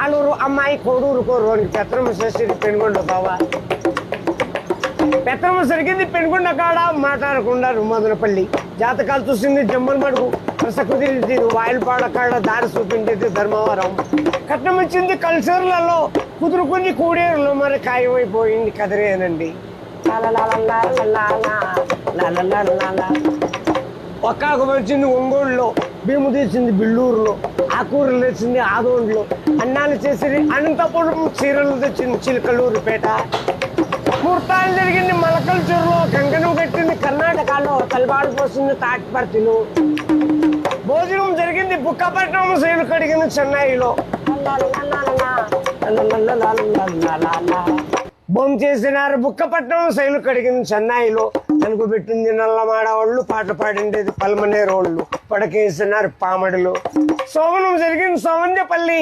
ఆలూరు అమ్మాయి కోడూరు కోరుని పెత్తనమ్మ చేసేది పెనుగొండ బావా. పెత్తనమ్మ సరిగింది పెనుగొండ కాడ మాట్లాడకుండా మదనపల్లి. జాతకాలు చూసింది జమ్మల మడుగు, రస కుదిరింది వాయిల్పాడ కాడ, దారి చూపించేది ధర్మవరం. కట్నం ఇచ్చింది కల్చర్లలో, కుదురుకుంది కూడేరులో, మరి ఖాయమైపోయింది కదిరేనండి. ఒక్కాకు వచ్చింది ఒంగోలులో, భీము తీసింది బిల్లూరులో, ఆకూరలు తెచ్చింది ఆదోండ్లో, అన్నాలు చేసింది అనంతపురం, చీరలు తెచ్చింది చిలకలూరుపేట. ముహూర్తాలు జరిగింది మలకల చెరువులో, కంకణం కట్టింది కర్ణాటకలో, తలబాడు పోసింది తాటిపర్తిలో. భోజనం జరిగింది బుక్కపట్నం, శైలు కడిగింది చెన్నైలో. బొమ్మ చేసినారు బుక్కపట్నం, శైలు కడిగింది చెన్నైలో. తెలుగు పెట్టింది నల్లమాడవాళ్ళు, పాటలు పాడిండేది పల్మనేరోళ్ళు, పడకేసినారు పామడిలో. సోమనం జరిగింది సోమంజపల్లి.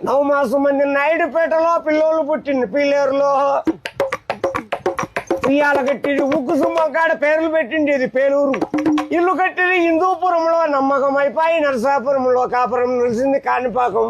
నవమాసం మంది నాయుడుపేటలో, పిల్లోళ్ళు పుట్టింది పీలేరులో. ఉయ్యాల కట్టింది ఉక్కు సుమ్మకాడ, పేర్లు పెట్టిండేది పేలూరు. ఇల్లు కట్టింది హిందూపురంలో, నమ్మకం అయిపోయి నరసాపురంలో, కాపురం నిలిచింది కాణిపాకం.